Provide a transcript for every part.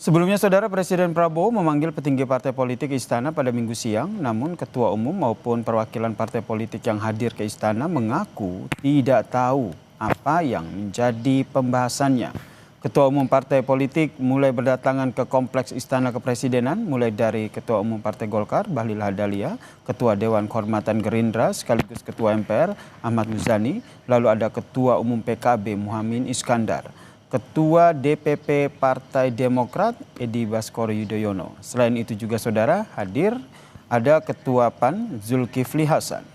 Sebelumnya, Saudara Presiden Prabowo memanggil petinggi partai politik Istana pada Minggu siang, namun Ketua Umum maupun perwakilan partai politik yang hadir ke Istana mengaku tidak tahu apa yang menjadi pembahasannya. Ketua Umum partai politik mulai berdatangan ke kompleks Istana Kepresidenan, mulai dari Ketua Umum Partai Golkar, Bahlil Lahadalia, Ketua Dewan Kehormatan Gerindra sekaligus Ketua MPR, Ahmad Muzani, lalu ada Ketua Umum PKB, Muhaimin Iskandar. Ketua DPP Partai Demokrat Edi Baskoro Yudhoyono. Selain itu juga saudara hadir ada Ketua PAN Zulkifli Hasan.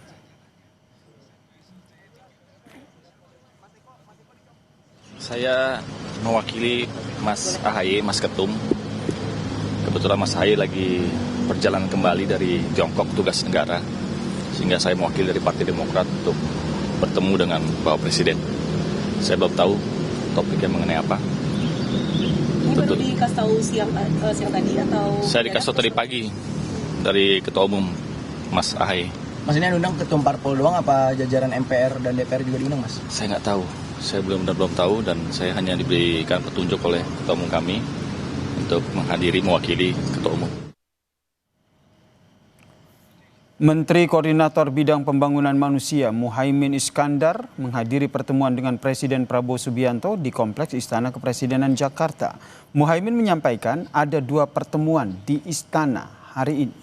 Saya mewakili Mas AHY, Mas Ketum. Kebetulan Mas AHY lagi perjalanan kembali dari Tiongkok tugas negara, sehingga saya mewakili dari Partai Demokrat untuk bertemu dengan Bapak Presiden. Saya belum tahu topiknya mengenai apa. Ini baru dikasih tahu siang tadi atau? Saya dikasih tahu tadi pagi dari Ketua Umum Mas AHY. Mas, ini yang diundang ketum parpol doang apa jajaran MPR dan DPR juga diundang, Mas? Saya nggak tahu. Saya belum tahu dan saya hanya diberikan petunjuk oleh Ketua Umum kami untuk menghadiri mewakili Ketua Umum. Menteri Koordinator Bidang Pembangunan Manusia Muhaimin Iskandar menghadiri pertemuan dengan Presiden Prabowo Subianto di Kompleks Istana Kepresidenan Jakarta. Muhaimin menyampaikan ada 2 pertemuan di Istana hari ini.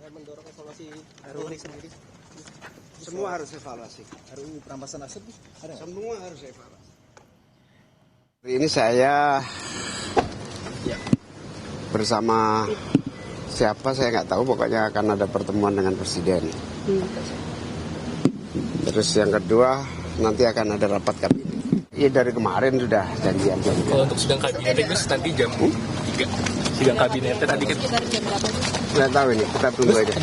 Mendorong evaluasi RUU sendiri. Semua harus evaluasi. RUU perampasan aset ada semua harus evaluasi. Hari ini saya bersama siapa saya nggak tahu, pokoknya akan ada pertemuan dengan Presiden. Terus yang kedua nanti akan ada rapat kabinet. Iya, dari kemarin sudah janjian. Kalau untuk sidang kabinet itu nanti jam 3. Sidang kabinetnya tadi kan. Nggak tahu ini, kita tunggu aja.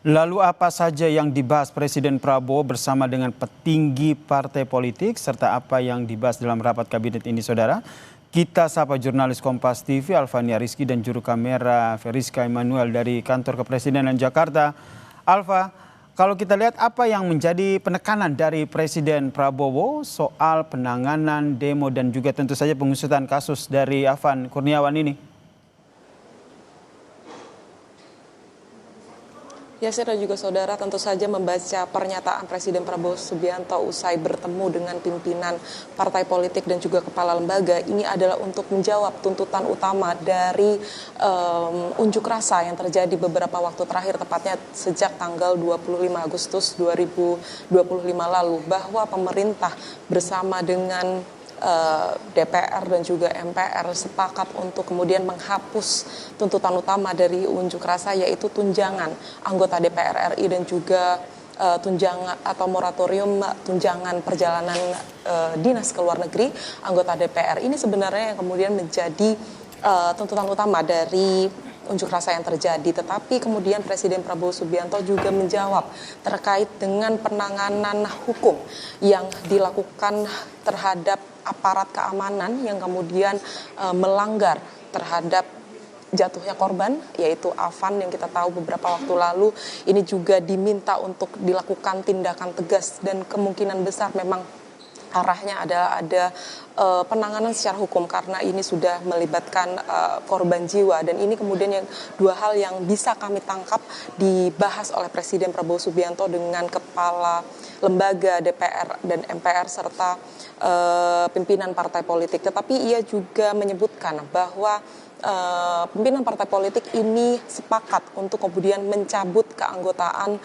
Lalu apa saja yang dibahas Presiden Prabowo bersama dengan petinggi partai politik serta apa yang dibahas dalam rapat kabinet ini, saudara? Kita sapa jurnalis Kompas TV Alfania Rizky dan juru kamera Feriska Emmanuel dari kantor Kepresidenan Jakarta. Alfa, kalau kita lihat apa yang menjadi penekanan dari Presiden Prabowo soal penanganan demo dan juga tentu saja pengusutan kasus dari Afan Kurniawan ini? Ya, saya dan juga saudara tentu saja membaca pernyataan Presiden Prabowo Subianto usai bertemu dengan pimpinan partai politik dan juga kepala lembaga. Ini adalah untuk menjawab tuntutan utama dari unjuk rasa yang terjadi beberapa waktu terakhir, tepatnya sejak tanggal 25 Agustus 2025 lalu, bahwa pemerintah bersama dengan DPR dan juga MPR sepakat untuk kemudian menghapus tuntutan utama dari unjuk rasa, yaitu tunjangan anggota DPR RI dan juga tunjangan atau moratorium tunjangan perjalanan dinas ke luar negeri anggota DPR. Ini sebenarnya yang kemudian menjadi tuntutan utama dari unjuk rasa yang terjadi. Tetapi kemudian Presiden Prabowo Subianto juga menjawab terkait dengan penanganan hukum yang dilakukan terhadap aparat keamanan yang kemudian melanggar terhadap jatuhnya korban, yaitu Afan yang kita tahu beberapa waktu lalu. Ini juga diminta untuk dilakukan tindakan tegas dan kemungkinan besar memang arahnya ada penanganan secara hukum karena ini sudah melibatkan korban jiwa. Dan ini kemudian yang 2 hal yang bisa kami tangkap dibahas oleh Presiden Prabowo Subianto dengan kepala lembaga DPR dan MPR serta pimpinan partai politik. Tetapi ia juga menyebutkan bahwa pimpinan partai politik ini sepakat untuk kemudian mencabut keanggotaan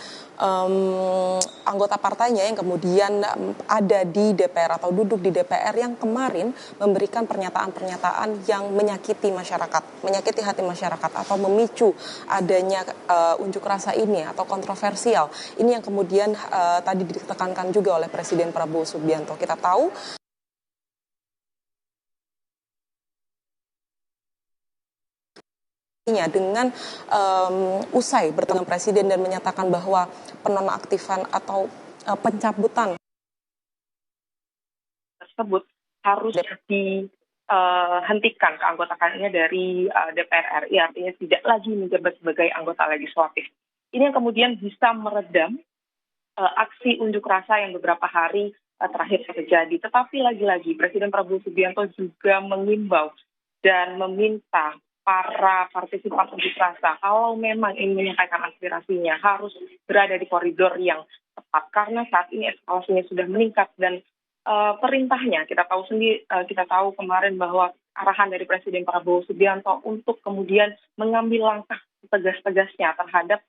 anggota partainya yang kemudian ada di DPR atau duduk di DPR yang kemarin memberikan pernyataan-pernyataan yang menyakiti masyarakat, menyakiti hati masyarakat atau memicu adanya unjuk rasa ini atau kontroversial. Ini yang kemudian tadi ditekankan juga oleh Presiden Prabowo Subianto. Kita tahu dengan usai bertemu Presiden dan menyatakan bahwa penonaktifan atau pencabutan tersebut harus dihentikan keanggotaannya dari DPR RI, artinya tidak lagi menjabat sebagai anggota legislatif. Ini yang kemudian bisa meredam aksi unjuk rasa yang beberapa hari terakhir terjadi. Tetapi lagi-lagi Presiden Prabowo Subianto juga mengimbau dan meminta para partisipan unjuk rasa kalau memang ingin menyampaikan aspirasinya harus berada di koridor yang tepat karena saat ini eskalasinya sudah meningkat dan perintahnya kita tahu kemarin bahwa arahan dari Presiden Prabowo Subianto untuk kemudian mengambil langkah tegas-tegasnya terhadap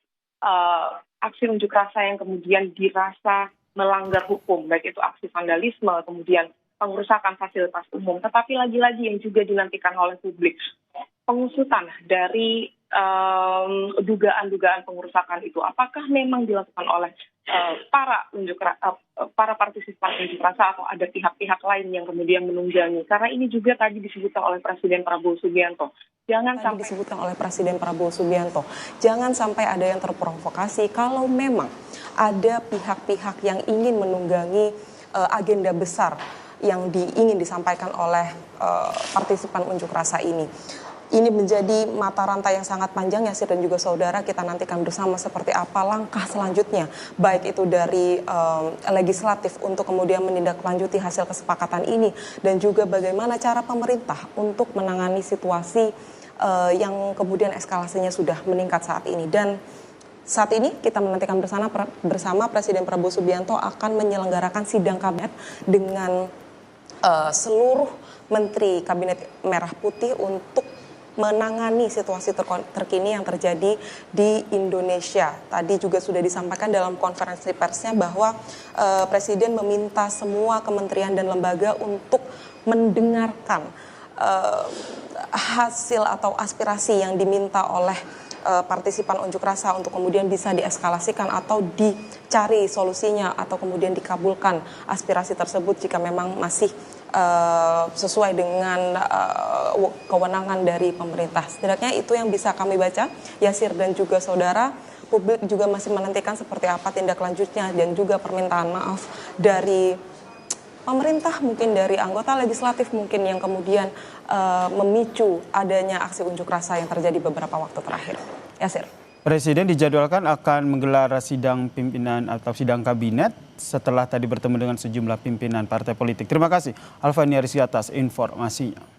aksi unjuk rasa yang kemudian dirasa melanggar hukum, baik itu aksi vandalisme, kemudian pengerusakan fasilitas umum, tetapi lagi-lagi yang juga dinantikan oleh publik, pengusutan dari dugaan-dugaan pengerusakan itu, apakah memang dilakukan oleh para partisipan unjuk rasa atau ada pihak-pihak lain yang kemudian menunggangi? Karena ini juga tadi disebutkan oleh Presiden Prabowo Subianto. Jangan sampai ada yang terprovokasi kalau memang ada pihak-pihak yang ingin menunggangi agenda besar yang ingin disampaikan oleh partisipan unjuk rasa ini. Ini menjadi mata rantai yang sangat panjang, Yasir dan juga saudara. Kita nantikan bersama seperti apa langkah selanjutnya, baik itu dari legislatif untuk kemudian menindaklanjuti hasil kesepakatan ini, dan juga bagaimana cara pemerintah untuk menangani situasi yang kemudian eskalasinya sudah meningkat saat ini. Dan saat ini kita menantikan bersama Presiden Prabowo Subianto akan menyelenggarakan sidang kabinet dengan seluruh menteri Kabinet Merah Putih untuk menangani situasi terkini yang terjadi di Indonesia. Tadi juga sudah disampaikan dalam konferensi persnya bahwa Presiden meminta semua kementerian dan lembaga untuk mendengarkan hasil atau aspirasi yang diminta oleh partisipan unjuk rasa untuk kemudian bisa dieskalasikan atau dicari solusinya atau kemudian dikabulkan aspirasi tersebut jika memang masih sesuai dengan kewenangan dari pemerintah. Setidaknya itu yang bisa kami baca, Yasir dan juga saudara. Publik juga masih menantikan seperti apa tindak lanjutnya dan juga permintaan maaf dari pemerintah, mungkin dari anggota legislatif mungkin yang kemudian memicu adanya aksi unjuk rasa yang terjadi beberapa waktu terakhir. Yasir. Presiden dijadwalkan akan menggelar sidang pimpinan atau sidang kabinet setelah tadi bertemu dengan sejumlah pimpinan partai politik. Terima kasih Alfania Rizky atas informasinya.